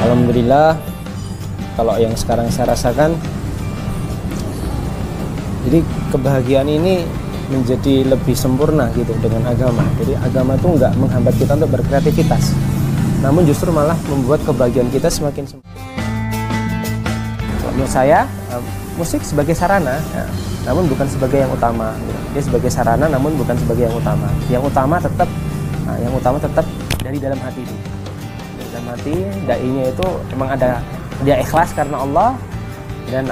Alhamdulillah, kalau yang sekarang saya rasakan, jadi kebahagiaan ini menjadi lebih sempurna gitu dengan agama. Jadi agama itu nggak menghambat kita untuk berkreativitas, namun justru malah membuat kebahagiaan kita semakin sempurna. Menurut saya, musik sebagai sarana, ya, namun bukan sebagai yang utama. Dia sebagai sarana, namun bukan sebagai yang utama. Yang utama tetap dari dalam hati itu. Dalam hati, dai-nya itu emang ada, dia ikhlas karena Allah dan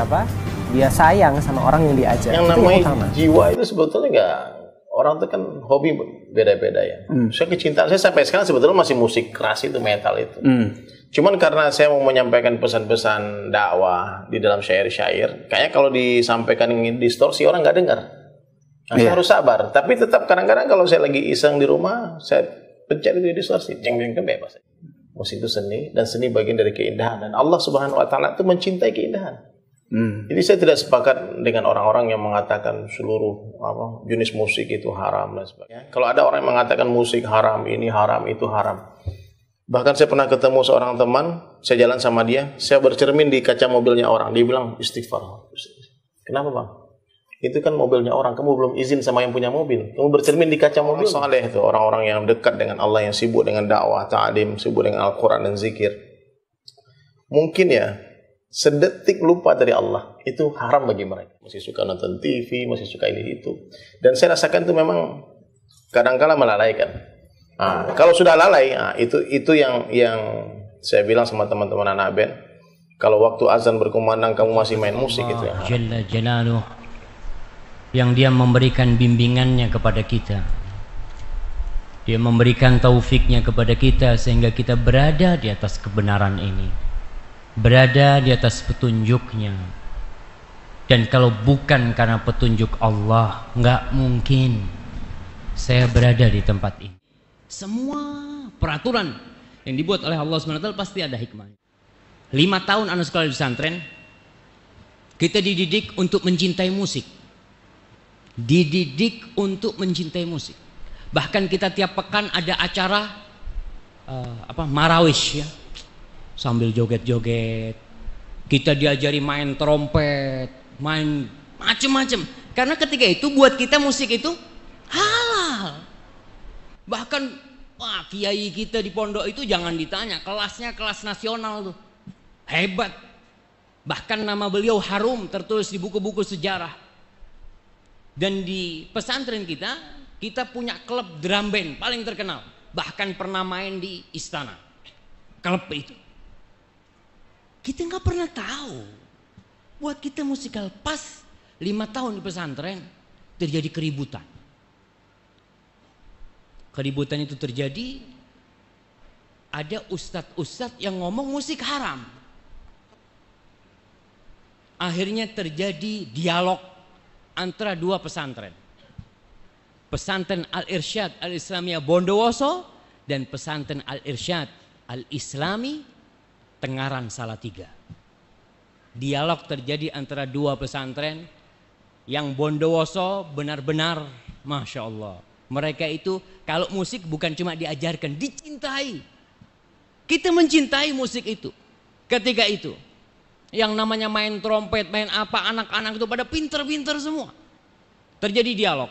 dia sayang sama orang yang diajak. Yang namanya jiwa itu sebetulnya nggak, orang itu kan hobi beda-beda ya. Saya kecintaan saya sampai sekarang sebetulnya masih musik keras itu, metal itu. Cuman karena saya mau menyampaikan pesan-pesan dakwah di dalam syair-syair, kayaknya kalau disampaikan ingin distorsi orang nggak dengar. Nah, saya harus sabar. Tapi tetap kadang-kadang kalau saya lagi iseng di rumah, saya pencet itu distorsi, jeng-jeng bebas. Musik itu seni, dan seni bagian dari keindahan, dan Allah Subhanahu wa Ta'ala itu mencintai keindahan. Jadi saya tidak sepakat dengan orang-orang yang mengatakan seluruh jenis musik itu haram dan sebagainya. Kalau ada orang yang mengatakan musik haram, ini haram, itu haram. Bahkan saya pernah ketemu seorang teman, saya jalan sama dia, saya bercermin di kaca mobilnya orang, dia bilang istighfar. Kenapa bang? Itu kan mobilnya orang, kamu belum izin sama yang punya mobil. Kamu bercermin di kaca mobil. Saleh itu orang-orang yang dekat dengan Allah, yang sibuk dengan dakwah, ta'lim, sibuk dengan Al-Quran dan zikir. Mungkin ya, sedetik lupa dari Allah, itu haram bagi mereka. Masih suka nonton TV, masih suka ini itu. Dan saya rasakan itu memang kadang-kala melalaikan. Nah, kalau sudah lalai, itu yang saya bilang sama teman-teman anak band. Kalau waktu azan berkumandang kamu masih main musik itu ya. Jalla Jalaluh, yang dia memberikan bimbingannya kepada kita, dia memberikan taufiknya kepada kita sehingga kita berada di atas kebenaran ini, berada di atas petunjuknya. Dan kalau bukan karena petunjuk Allah, nggak mungkin saya berada di tempat ini. Semua peraturan yang dibuat oleh Allah SWT pasti ada hikmahnya. 5 tahun anak sekolah di pesantren, kita dididik untuk mencintai musik. Dididik untuk mencintai musik. Bahkan kita tiap pekan ada acara marawish ya, sambil joget-joget. Kita diajari main trompet, main macem-macem. Karena ketika itu buat kita musik itu halal. Bahkan kiai kita di pondok itu jangan ditanya, kelasnya kelas nasional tuh, hebat. Bahkan nama beliau harum tertulis di buku-buku sejarah. Dan di pesantren kita punya klub drum band paling terkenal. Bahkan pernah main di istana. Klub itu. Kita nggak pernah tahu. Buat kita musikal pas 5 tahun di pesantren terjadi keributan. Keributan itu terjadi, ada ustadz-ustadz yang ngomong musik haram. Akhirnya terjadi dialog antara dua pesantren. Pesantren Al-Irsyad Al-Islamiyah Bondowoso dan pesantren Al-Irsyad Al-Islami Tengaran Salatiga. Dialog terjadi antara dua pesantren. Yang Bondowoso benar-benar Masya Allah, mereka itu kalau musik bukan cuma diajarkan, dicintai. Kita mencintai musik itu. Ketika itu yang namanya main trompet, main apa, anak-anak itu pada pinter-pinter semua. Terjadi dialog.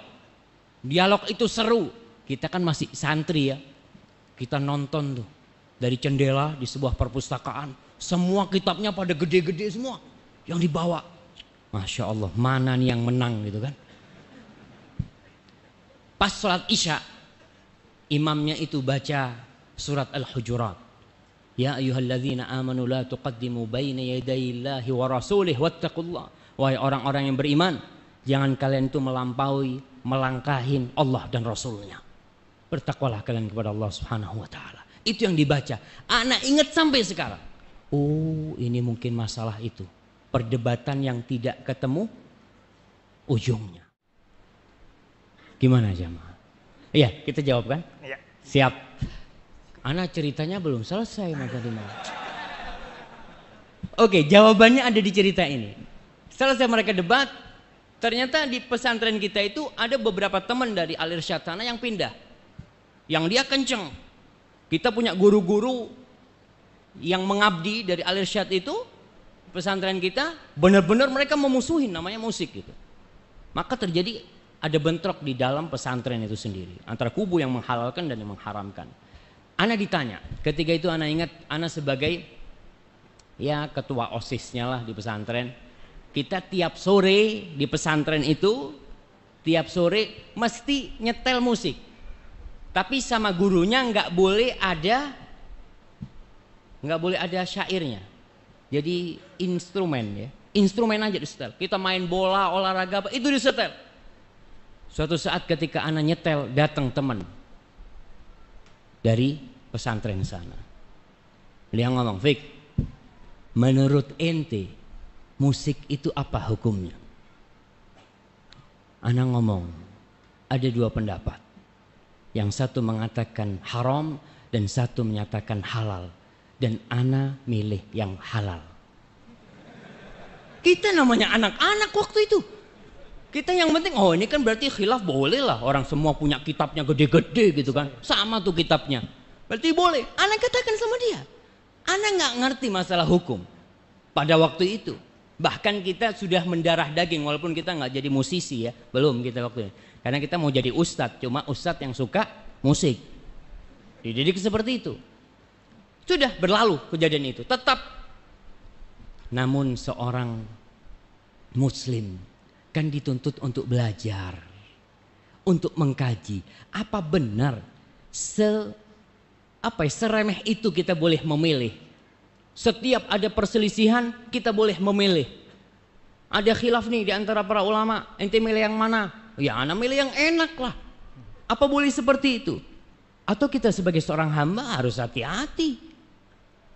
Dialog itu seru. Kita kan masih santri ya. Kita nonton tuh dari jendela di sebuah perpustakaan. Semua kitabnya pada gede-gede semua yang dibawa. Masya Allah, mana nih yang menang gitu kan. Pas sholat isya, imamnya itu baca surat Al-Hujurat. Ya ayyuhalladzina amanu la tuqaddimu baina yadayillahi wa rasulih wattaqullah. Wahai orang-orang yang beriman, jangan kalian itu melampaui, melangkahin Allah dan Rasulnya. Bertakwalah kalian kepada Allah Subhanahu wa Ta'ala. Itu yang dibaca. Anak ingat sampai sekarang. Oh, ini mungkin masalah itu. Perdebatan yang tidak ketemu ujungnya. Gimana jamaah? Iya, kita jawab kan? Iya. Siap. Ana ceritanya belum selesai Mas Adima. Oke, jawabannya ada di cerita ini. Selesai mereka debat, ternyata di pesantren kita itu ada beberapa teman dari Al-Irsyad sana yang pindah. Yang dia kenceng. Kita punya guru-guru yang mengabdi dari Al-Irsyad itu, pesantren kita, benar-benar mereka memusuhin namanya musik gitu. Maka terjadi ada bentrok di dalam pesantren itu sendiri antara kubu yang menghalalkan dan yang mengharamkan. Ana ditanya, ketika itu Ana ingat Ana sebagai ya ketua OSIS-nya lah di pesantren. Kita tiap sore di pesantren itu tiap sore mesti nyetel musik. Tapi sama gurunya nggak boleh ada syairnya. Jadi instrumen ya. Instrumen aja disetel. Kita main bola, olahraga apa itu disetel. Suatu saat ketika Ana nyetel datang teman dari pesantren sana. Dia ngomong, "Fik, menurut ente musik itu apa hukumnya?" Ana ngomong, ada dua pendapat. Yang satu mengatakan haram dan satu menyatakan halal. Dan Ana milih yang halal. Kita namanya anak-anak waktu itu. Kita yang penting, oh ini kan berarti khilaf boleh lah. Orang semua punya kitabnya gede-gede gitu kan. Sama tuh kitabnya. Berarti boleh. Ana katakan sama dia. Ana nggak ngerti masalah hukum pada waktu itu. Bahkan kita sudah mendarah daging walaupun kita nggak jadi musisi ya. Belum kita waktu itu. Karena kita mau jadi ustadz. Cuma ustadz yang suka musik. Dididik seperti itu. Sudah berlalu kejadian itu. Tetap. Namun seorang muslim kan dituntut untuk belajar. Untuk mengkaji. Apa benar seremeh itu kita boleh memilih. Setiap ada perselisihan kita boleh memilih. Ada khilaf nih di antara para ulama, ente milih yang mana? Ya ana milih yang enak lah. Apa boleh seperti itu? Atau kita sebagai seorang hamba harus hati-hati.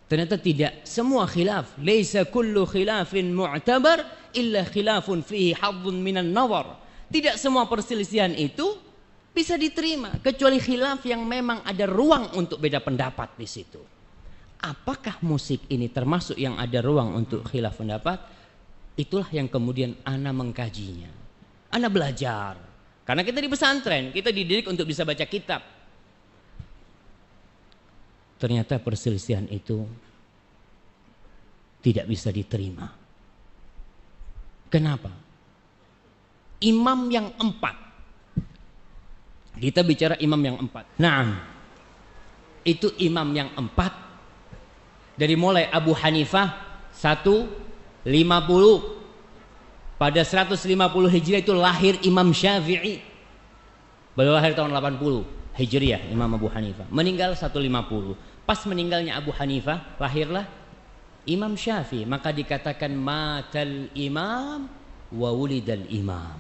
Ternyata tidak semua khilaf. Laisa kullu khilafin mu'tabar illa khilafun fihi hadzun minan nawar. Tidak semua perselisihan itu bisa diterima kecuali khilaf yang memang ada ruang untuk beda pendapat di situ. Apakah musik ini termasuk yang ada ruang untuk khilaf pendapat? Itulah yang kemudian Ana mengkajinya. Ana belajar. Karena kita di pesantren, kita dididik untuk bisa baca kitab. Ternyata perselisihan itu tidak bisa diterima. Kenapa? Imam yang 4. Kita bicara imam yang 4. Nah, itu imam yang 4. Dari mulai Abu Hanifah 150. Pada 150 Hijriah itu lahir Imam Syafi'i. Beliau lahir tahun 80 Hijriah, Imam Abu Hanifah. Meninggal 150. Pas meninggalnya Abu Hanifah, lahirlah Imam Syafi'i. Maka dikatakan matal imam wa wulidal imam.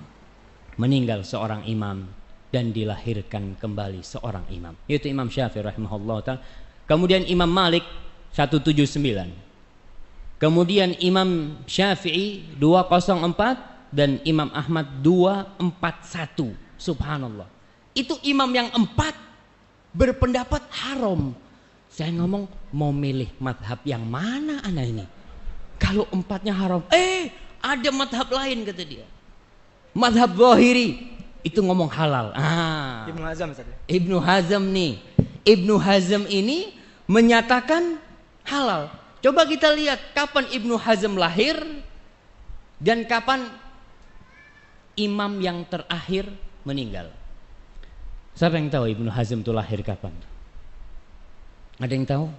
Meninggal seorang imam dan dilahirkan kembali seorang imam. Yaitu Imam Syafi'i rahimahullah ta'ala. Kemudian Imam Malik 179. Kemudian Imam Syafi'i 204 dan Imam Ahmad 241. Subhanallah. Itu imam yang 4 berpendapat haram. Saya ngomong mau milih madhab yang mana ana ini? Kalau 4-nya haram. Ada madhab lain kata dia. Madhab Zahiri itu ngomong halal. Ibnu Hazm Ustaz. Ibnu Hazm nih. Ibnu Hazm ini menyatakan halal. Coba kita lihat kapan Ibnu Hazm lahir dan kapan imam yang terakhir meninggal. Siapa yang tahu Ibnu Hazm itu lahir kapan? Ada yang tahu?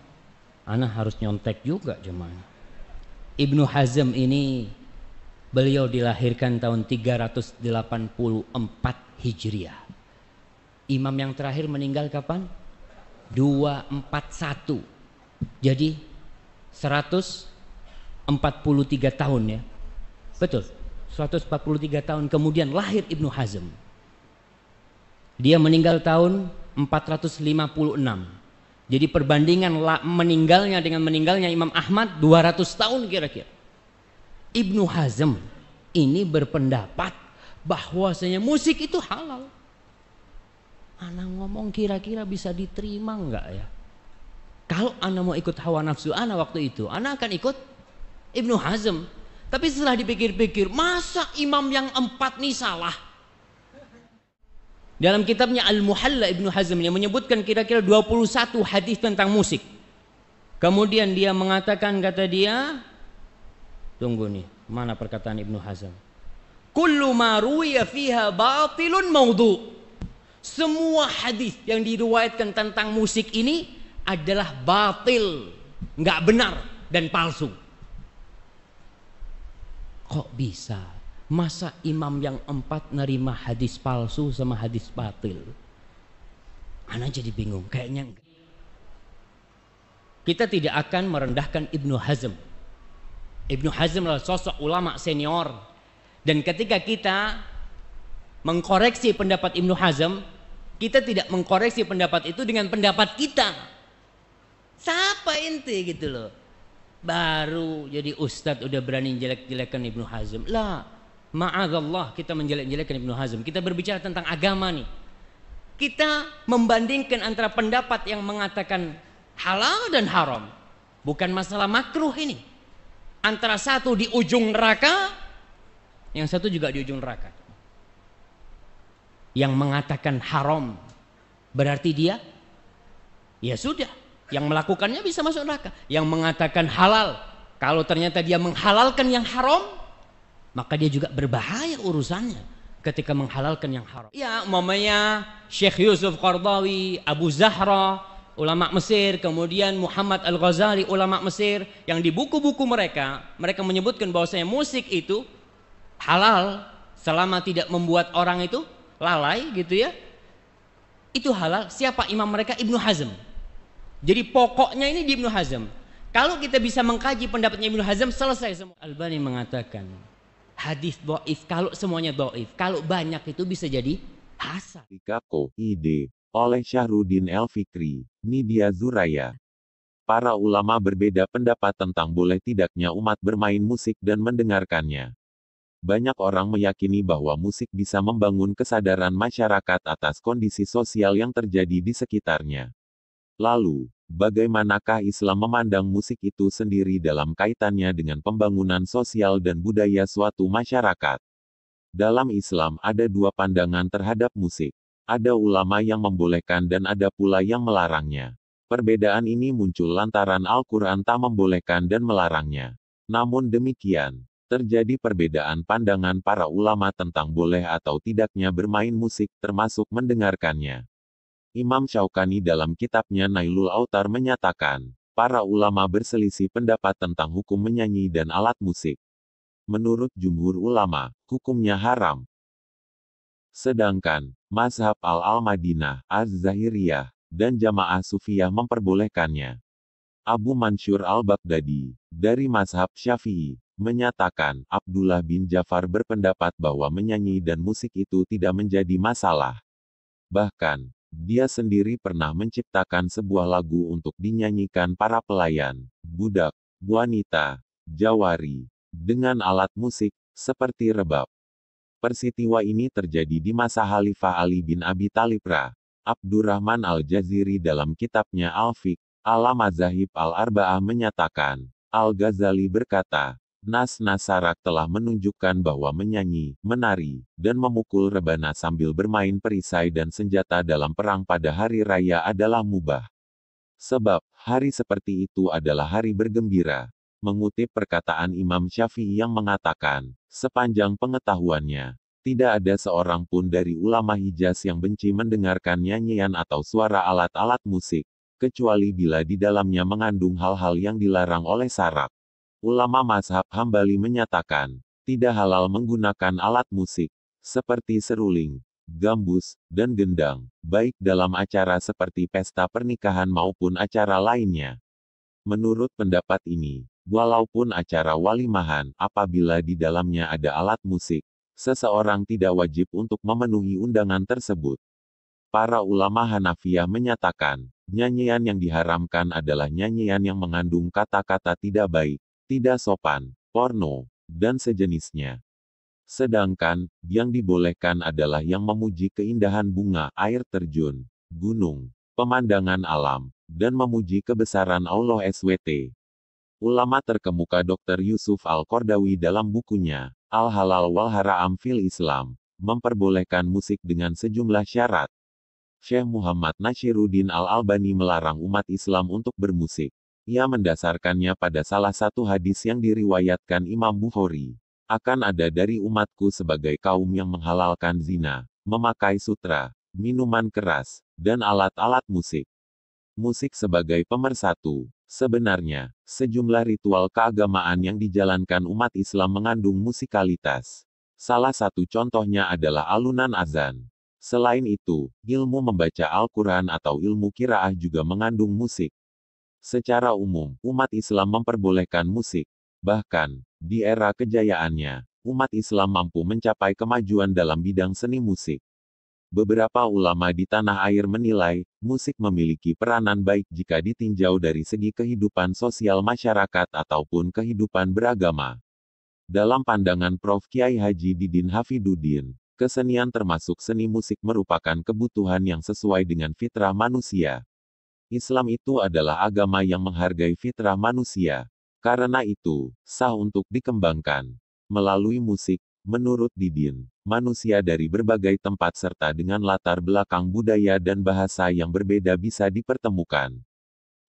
Ana harus nyontek juga jemaah. Ibnu Hazm ini beliau dilahirkan tahun 384 Hijriah. Imam yang terakhir meninggal kapan? 241. Jadi 143 tahun ya. Betul. 143 tahun kemudian lahir Ibnu Hazm. Dia meninggal tahun 456. Jadi perbandingan meninggalnya dengan meninggalnya Imam Ahmad 200 tahun kira-kira. Ibnu Hazm ini berpendapat bahwasanya musik itu halal. Ana ngomong kira-kira bisa diterima enggak ya? Kalau ana mau ikut hawa nafsu ana waktu itu, ana akan ikut Ibnu Hazm. Tapi setelah dipikir-pikir, masa imam yang 4 nih salah? Dalam kitabnya Al-Muhalla Ibnu Hazm yang menyebutkan kira-kira 21 hadis tentang musik. Kemudian dia mengatakan, kata dia, tunggu nih, mana perkataan Ibnu Hazm? Kullu ma ruwiya fiha batilun maudhu. Semua hadis yang diriwayatkan tentang musik ini adalah batil, nggak benar dan palsu. Kok bisa? Masa imam yang 4 nerima hadis palsu sama hadis batil? Ana jadi bingung, kayaknya enggak. Kita tidak akan merendahkan Ibnu Hazm. Ibnu Hazm adalah sosok ulama senior. Dan ketika kita mengkoreksi pendapat Ibnu Hazm, kita tidak mengkoreksi pendapat itu dengan pendapat kita. Siapa ente gitu loh. Baru jadi ustadz udah berani jelek-jelekan Ibnu Hazm. Lah, ma'adzallah kita menjelek-jelekan Ibnu Hazm. Kita berbicara tentang agama nih. Kita membandingkan antara pendapat yang mengatakan halal dan haram. Bukan masalah makruh ini. Antara satu di ujung neraka, yang satu juga di ujung neraka. Yang mengatakan haram berarti dia, ya sudah, yang melakukannya bisa masuk neraka. Yang mengatakan halal, kalau ternyata dia menghalalkan yang haram, maka dia juga berbahaya urusannya ketika menghalalkan yang haram. Ya, umpamanya Syekh Yusuf Qardawi, Abu Zahra, ulama Mesir, kemudian Muhammad Al-Ghazali, ulama Mesir, yang di buku-buku mereka menyebutkan bahwasanya musik itu halal selama tidak membuat orang itu lalai gitu ya. Itu halal. Siapa imam mereka? Ibnu Hazm. Jadi pokoknya ini di Ibnu Hazm. Kalau kita bisa mengkaji pendapatnya Ibnu Hazm, selesai semua. Albani mengatakan hadis dhaif kalau semuanya dhaif, kalau banyak itu bisa jadi hasan. Ikako, ide, oleh Syahruddin El Fikri, Nidia Zuraya. Para ulama berbeda pendapat tentang boleh tidaknya umat bermain musik dan mendengarkannya. Banyak orang meyakini bahwa musik bisa membangun kesadaran masyarakat atas kondisi sosial yang terjadi di sekitarnya. Lalu, bagaimanakah Islam memandang musik itu sendiri dalam kaitannya dengan pembangunan sosial dan budaya suatu masyarakat? Dalam Islam ada 2 pandangan terhadap musik. Ada ulama yang membolehkan dan ada pula yang melarangnya. Perbedaan ini muncul lantaran Al-Quran tak membolehkan dan melarangnya. Namun demikian, terjadi perbedaan pandangan para ulama tentang boleh atau tidaknya bermain musik, termasuk mendengarkannya. Imam Syaukani dalam kitabnya Nailul Autar menyatakan, para ulama berselisih pendapat tentang hukum menyanyi dan alat musik. Menurut jumhur ulama, hukumnya haram. Sedangkan, mazhab Al-Madinah, Az-Zahiriyah, dan Jamaah Sufiyah memperbolehkannya. Abu Mansur Al-Baghdadi, dari mazhab Syafi'i, menyatakan, Abdullah bin Ja'far berpendapat bahwa menyanyi dan musik itu tidak menjadi masalah. Bahkan, dia sendiri pernah menciptakan sebuah lagu untuk dinyanyikan para pelayan, budak, wanita, jawari, dengan alat musik, seperti rebab. Peristiwa ini terjadi di masa Khalifah Ali bin Abi Thalib Ra. Abdurrahman Al-Jaziri dalam kitabnya Al-Fiqh, Al-Mazahib Al-Arba'ah menyatakan, Al-Ghazali berkata, Nas-nas syarak telah menunjukkan bahwa menyanyi, menari, dan memukul rebana sambil bermain perisai dan senjata dalam perang pada hari raya adalah mubah. Sebab, hari seperti itu adalah hari bergembira. Mengutip perkataan Imam Syafi'i yang mengatakan, sepanjang pengetahuannya, tidak ada seorang pun dari ulama Hijaz yang benci mendengarkan nyanyian atau suara alat-alat musik, kecuali bila di dalamnya mengandung hal-hal yang dilarang oleh syarak. Ulama mazhab Hambali menyatakan, tidak halal menggunakan alat musik, seperti seruling, gambus, dan gendang, baik dalam acara seperti pesta pernikahan maupun acara lainnya. Menurut pendapat ini, walaupun acara walimahan, apabila di dalamnya ada alat musik, seseorang tidak wajib untuk memenuhi undangan tersebut. Para ulama Hanafiyah menyatakan, nyanyian yang diharamkan adalah nyanyian yang mengandung kata-kata tidak baik, tidak sopan, porno, dan sejenisnya. Sedangkan, yang dibolehkan adalah yang memuji keindahan bunga, air terjun, gunung, pemandangan alam, dan memuji kebesaran Allah SWT. Ulama terkemuka Dr. Yusuf Al-Qardawi dalam bukunya, Al-Halal wal Haram fil Islam, memperbolehkan musik dengan sejumlah syarat. Syekh Muhammad Nashiruddin Al-Albani melarang umat Islam untuk bermusik. Ia mendasarkannya pada salah satu hadis yang diriwayatkan Imam Bukhari. Akan ada dari umatku sebagai kaum yang menghalalkan zina, memakai sutra, minuman keras, dan alat-alat musik. Musik sebagai pemersatu. Sebenarnya, sejumlah ritual keagamaan yang dijalankan umat Islam mengandung musikalitas. Salah satu contohnya adalah alunan azan. Selain itu, ilmu membaca Al-Quran atau ilmu qiraah juga mengandung musik. Secara umum, umat Islam memperbolehkan musik. Bahkan, di era kejayaannya, umat Islam mampu mencapai kemajuan dalam bidang seni musik. Beberapa ulama di tanah air menilai, musik memiliki peranan baik jika ditinjau dari segi kehidupan sosial masyarakat ataupun kehidupan beragama. Dalam pandangan Prof. Kiai Haji Didin Hafiduddin, kesenian termasuk seni musik merupakan kebutuhan yang sesuai dengan fitrah manusia. Islam itu adalah agama yang menghargai fitrah manusia. Karena itu, sah untuk dikembangkan. Melalui musik, menurut Didin, manusia dari berbagai tempat serta dengan latar belakang budaya dan bahasa yang berbeda bisa dipertemukan.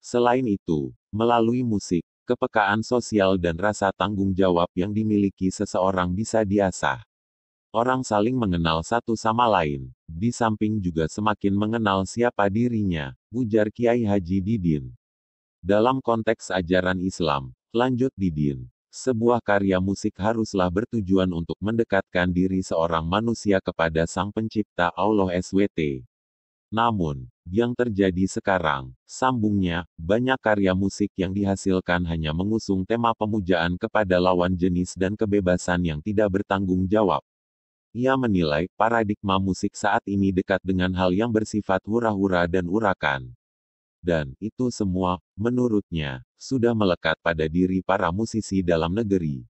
Selain itu, melalui musik, kepekaan sosial dan rasa tanggung jawab yang dimiliki seseorang bisa diasah. Orang saling mengenal satu sama lain, di samping juga semakin mengenal siapa dirinya, ujar Kiai Haji Didin. Dalam konteks ajaran Islam, lanjut Didin, sebuah karya musik haruslah bertujuan untuk mendekatkan diri seorang manusia kepada Sang Pencipta Allah SWT. Namun, yang terjadi sekarang, sambungnya, banyak karya musik yang dihasilkan hanya mengusung tema pemujaan kepada lawan jenis dan kebebasan yang tidak bertanggung jawab. Ia menilai, paradigma musik saat ini dekat dengan hal yang bersifat hura-hura dan urakan. Dan, itu semua, menurutnya, sudah melekat pada diri para musisi dalam negeri.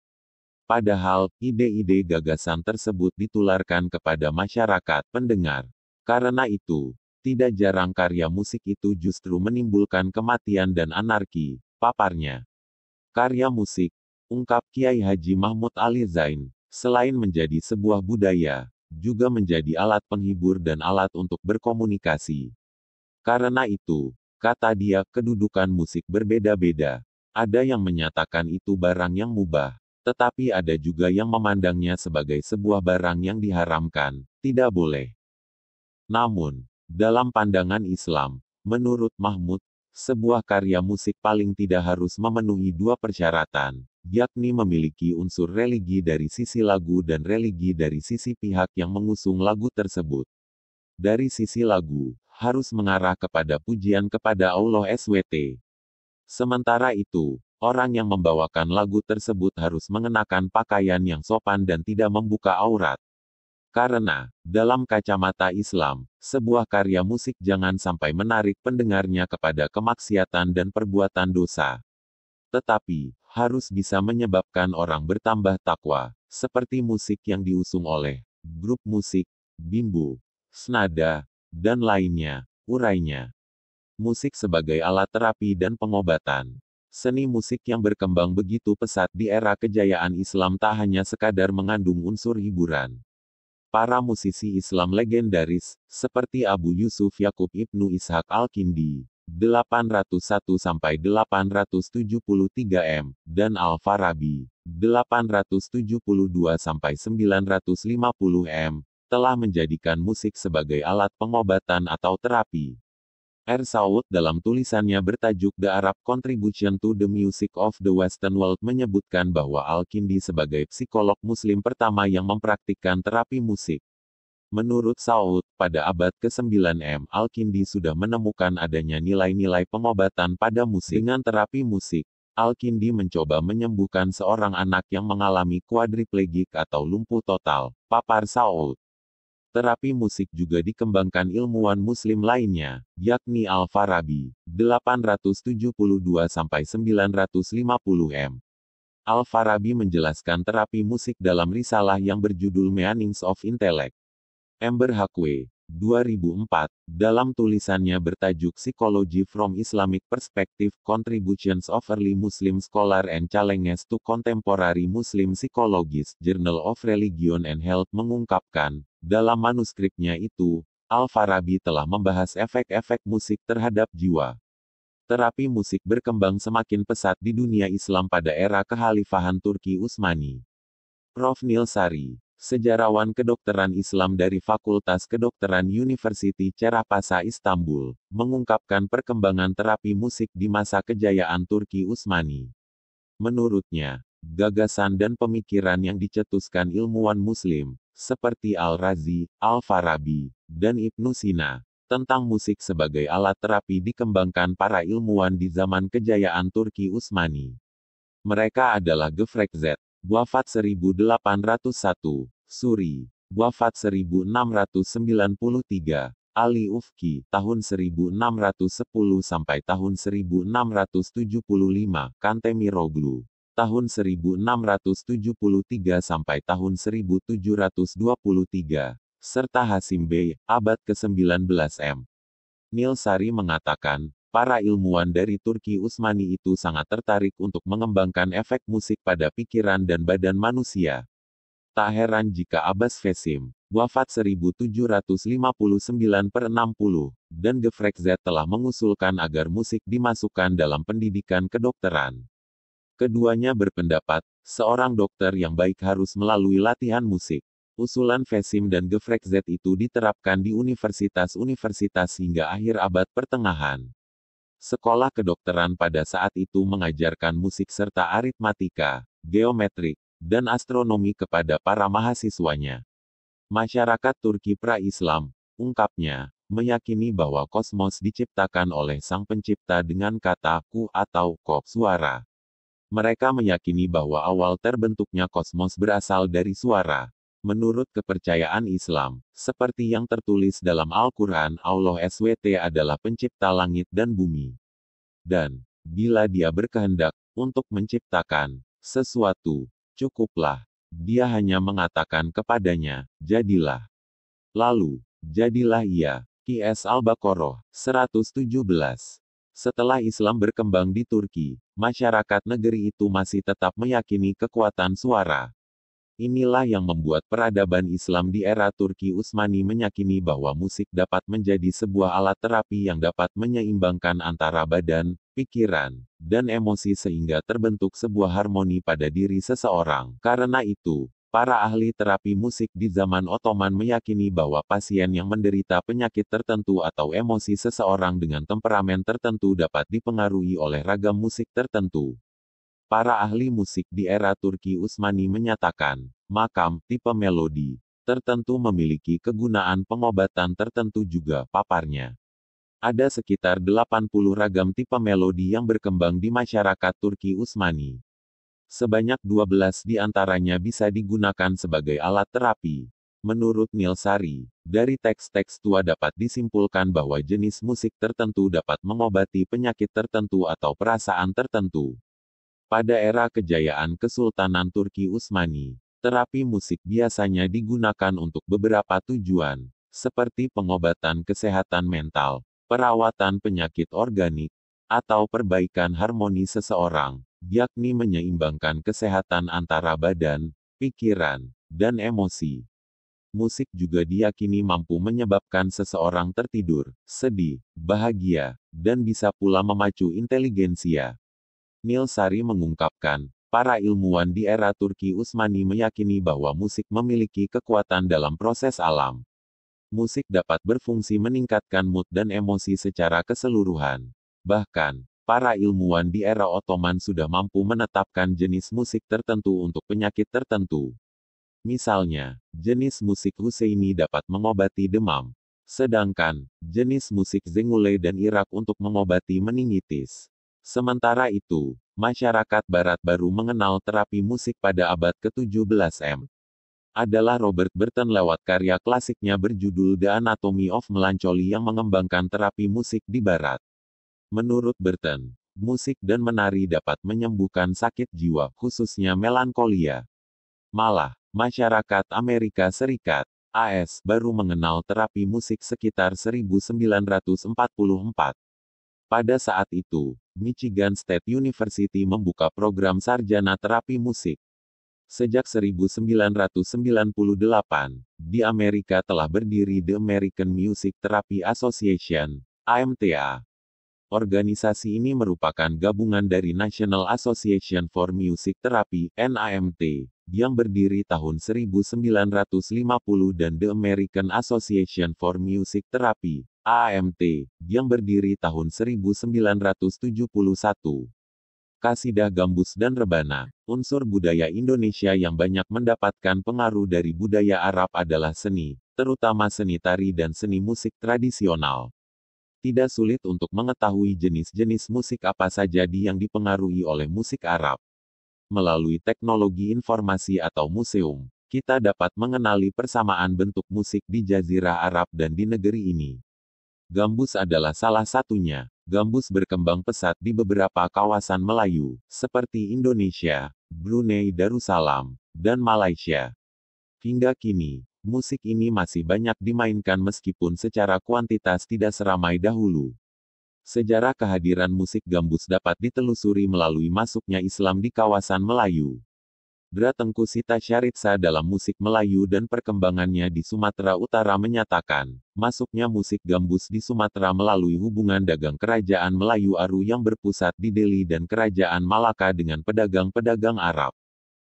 Padahal, ide-ide gagasan tersebut ditularkan kepada masyarakat pendengar. Karena itu, tidak jarang karya musik itu justru menimbulkan kematian dan anarki, paparnya. Karya musik, ungkap Kiai Haji Mahmud Ali Zain, selain menjadi sebuah budaya, juga menjadi alat penghibur dan alat untuk berkomunikasi. Karena itu, kata dia, kedudukan musik berbeda-beda. Ada yang menyatakan itu barang yang mubah, tetapi ada juga yang memandangnya sebagai sebuah barang yang diharamkan, tidak boleh. Namun, dalam pandangan Islam, menurut Mahmud, sebuah karya musik paling tidak harus memenuhi dua persyaratan, yakni memiliki unsur religi dari sisi lagu dan religi dari sisi pihak yang mengusung lagu tersebut. Dari sisi lagu, harus mengarah kepada pujian kepada Allah SWT. Sementara itu, orang yang membawakan lagu tersebut harus mengenakan pakaian yang sopan dan tidak membuka aurat. Karena, dalam kacamata Islam, sebuah karya musik jangan sampai menarik pendengarnya kepada kemaksiatan dan perbuatan dosa. Tetapi, harus bisa menyebabkan orang bertambah takwa, seperti musik yang diusung oleh grup musik, bimbo, senada, dan lainnya, urainya. Musik sebagai alat terapi dan pengobatan. Seni musik yang berkembang begitu pesat di era kejayaan Islam tak hanya sekadar mengandung unsur hiburan. Para musisi Islam legendaris, seperti Abu Yusuf Yakub Ibnu Ishaq Al-Kindi, 801-873 m, dan Al-Farabi, 872-950 m, telah menjadikan musik sebagai alat pengobatan atau terapi. R. Saud dalam tulisannya bertajuk The Arab Contribution to the Music of the Western World menyebutkan bahwa Al-Kindi sebagai psikolog muslim pertama yang mempraktikkan terapi musik. Menurut Saud, pada abad ke-9 Al-Kindi sudah menemukan adanya nilai-nilai pengobatan pada musik. Dengan terapi musik, Al-Kindi mencoba menyembuhkan seorang anak yang mengalami quadriplegik atau lumpuh total, papar Saud. Terapi musik juga dikembangkan ilmuwan muslim lainnya, yakni Al-Farabi, 872-950 m. Al-Farabi menjelaskan terapi musik dalam risalah yang berjudul Meanings of Intellect. Ember Hakwe, 2004, dalam tulisannya bertajuk Psychology from Islamic Perspective, Contributions of Early Muslim Scholar and Challenges to Contemporary Muslim Psychologists, Journal of Religion and Health mengungkapkan, dalam manuskripnya itu, Al-Farabi telah membahas efek-efek musik terhadap jiwa. Terapi musik berkembang semakin pesat di dunia Islam pada era kekhalifahan Turki Utsmani. Prof. Nilsari, sejarawan kedokteran Islam dari Fakultas Kedokteran University Cerrahpassa Istanbul, mengungkapkan perkembangan terapi musik di masa kejayaan Turki Utsmani. Menurutnya, gagasan dan pemikiran yang dicetuskan ilmuwan Muslim, seperti Al-Razi, Al-Farabi, dan Ibnu Sina, tentang musik sebagai alat terapi dikembangkan para ilmuwan di zaman kejayaan Turki Utsmani. Mereka adalah Gefrek Z, wafat 1801, Suri, wafat 1693, Ali Ufki, tahun 1610 sampai tahun 1675, Kantemiroglu, tahun 1673 sampai tahun 1723. Serta Hasim Bey, abad ke-19 M. Nilsari mengatakan, para ilmuwan dari Turki Utsmani itu sangat tertarik untuk mengembangkan efek musik pada pikiran dan badan manusia. Tak heran jika Abbas Fesim, wafat 1759/60, dan Gefrek Z telah mengusulkan agar musik dimasukkan dalam pendidikan kedokteran. Keduanya berpendapat, seorang dokter yang baik harus melalui latihan musik. Usulan Fesim dan Gefrek Z itu diterapkan di universitas-universitas hingga akhir abad pertengahan. Sekolah kedokteran pada saat itu mengajarkan musik serta aritmatika, geometrik, dan astronomi kepada para mahasiswanya. Masyarakat Turki pra-Islam, ungkapnya, meyakini bahwa kosmos diciptakan oleh Sang Pencipta dengan kata ku atau ko suara. Mereka meyakini bahwa awal terbentuknya kosmos berasal dari suara. Menurut kepercayaan Islam, seperti yang tertulis dalam Al-Quran, Allah SWT adalah pencipta langit dan bumi. Dan, bila Dia berkehendak untuk menciptakan sesuatu, cukuplah, Dia hanya mengatakan kepadanya, jadilah. Lalu, jadilah ia. Qs Al-Baqarah, 117. Setelah Islam berkembang di Turki, masyarakat negeri itu masih tetap meyakini kekuatan suara. Inilah yang membuat peradaban Islam di era Turki Utsmani meyakini bahwa musik dapat menjadi sebuah alat terapi yang dapat menyeimbangkan antara badan, pikiran, dan emosi sehingga terbentuk sebuah harmoni pada diri seseorang. Karena itu, para ahli terapi musik di zaman Ottoman meyakini bahwa pasien yang menderita penyakit tertentu atau emosi seseorang dengan temperamen tertentu dapat dipengaruhi oleh ragam musik tertentu. Para ahli musik di era Turki Utsmani menyatakan, makam, tipe melodi, tertentu memiliki kegunaan pengobatan tertentu juga paparnya. Ada sekitar 80 ragam tipe melodi yang berkembang di masyarakat Turki Utsmani. Sebanyak 12 di antaranya bisa digunakan sebagai alat terapi. Menurut Nilsari, dari teks-teks tua dapat disimpulkan bahwa jenis musik tertentu dapat mengobati penyakit tertentu atau perasaan tertentu. Pada era kejayaan Kesultanan Turki Utsmani, terapi musik biasanya digunakan untuk beberapa tujuan, seperti pengobatan kesehatan mental, perawatan penyakit organik, atau perbaikan harmoni seseorang, yakni menyeimbangkan kesehatan antara badan, pikiran, dan emosi. Musik juga diyakini mampu menyebabkan seseorang tertidur, sedih, bahagia, dan bisa pula memacu inteligensia. Nilsari mengungkapkan, para ilmuwan di era Turki Utsmani meyakini bahwa musik memiliki kekuatan dalam proses alam. Musik dapat berfungsi meningkatkan mood dan emosi secara keseluruhan. Bahkan, para ilmuwan di era Ottoman sudah mampu menetapkan jenis musik tertentu untuk penyakit tertentu. Misalnya, jenis musik Husseini dapat mengobati demam, sedangkan jenis musik Zengule dan Irak untuk mengobati meningitis. Sementara itu, masyarakat Barat baru mengenal terapi musik pada abad ke-17 M. Adalah Robert Burton lewat karya klasiknya berjudul The Anatomy of Melancholy yang mengembangkan terapi musik di Barat. Menurut Burton, musik dan menari dapat menyembuhkan sakit jiwa, khususnya melankolia. Malah, masyarakat Amerika Serikat, AS, baru mengenal terapi musik sekitar 1944. Pada saat itu, Michigan State University membuka program sarjana terapi musik. Sejak 1998, di Amerika telah berdiri The American Music Therapy Association, AMTA. Organisasi ini merupakan gabungan dari National Association for Music Therapy, NAMT, yang berdiri tahun 1950 dan The American Association for Music Therapy, AAMT, yang berdiri tahun 1971. Kasidah gambus dan rebana, unsur budaya Indonesia yang banyak mendapatkan pengaruh dari budaya Arab adalah seni, terutama seni tari dan seni musik tradisional. Tidak sulit untuk mengetahui jenis-jenis musik apa saja yang dipengaruhi oleh musik Arab. Melalui teknologi informasi atau museum, kita dapat mengenali persamaan bentuk musik di Jazirah Arab dan di negeri ini. Gambus adalah salah satunya. Gambus berkembang pesat di beberapa kawasan Melayu, seperti Indonesia, Brunei Darussalam, dan Malaysia. Hingga kini, musik ini masih banyak dimainkan meskipun secara kuantitas tidak seramai dahulu. Sejarah kehadiran musik gambus dapat ditelusuri melalui masuknya Islam di kawasan Melayu. Dra Tengku Sita Syaritsa dalam musik Melayu dan perkembangannya di Sumatera Utara menyatakan, masuknya musik gambus di Sumatera melalui hubungan dagang Kerajaan Melayu Aru yang berpusat di Delhi dan Kerajaan Malaka dengan pedagang-pedagang Arab.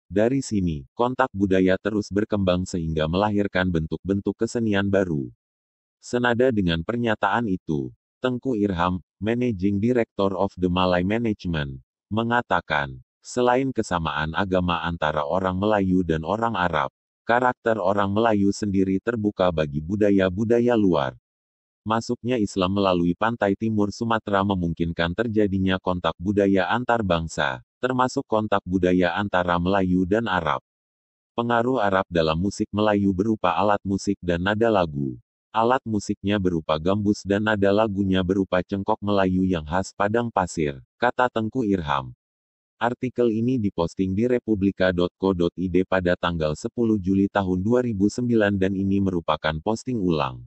Dari sini, kontak budaya terus berkembang sehingga melahirkan bentuk-bentuk kesenian baru. Senada dengan pernyataan itu, Tengku Irham, Managing Director of the Malay Management, mengatakan, selain kesamaan agama antara orang Melayu dan orang Arab, karakter orang Melayu sendiri terbuka bagi budaya-budaya luar. Masuknya Islam melalui pantai timur Sumatera memungkinkan terjadinya kontak budaya antar bangsa, termasuk kontak budaya antara Melayu dan Arab. Pengaruh Arab dalam musik Melayu berupa alat musik dan nada lagu. Alat musiknya berupa gambus dan nada lagunya berupa cengkok Melayu yang khas padang pasir, kata Tengku Irham. Artikel ini diposting di republika.co.id pada tanggal 10 Juli tahun 2009 dan ini merupakan posting ulang.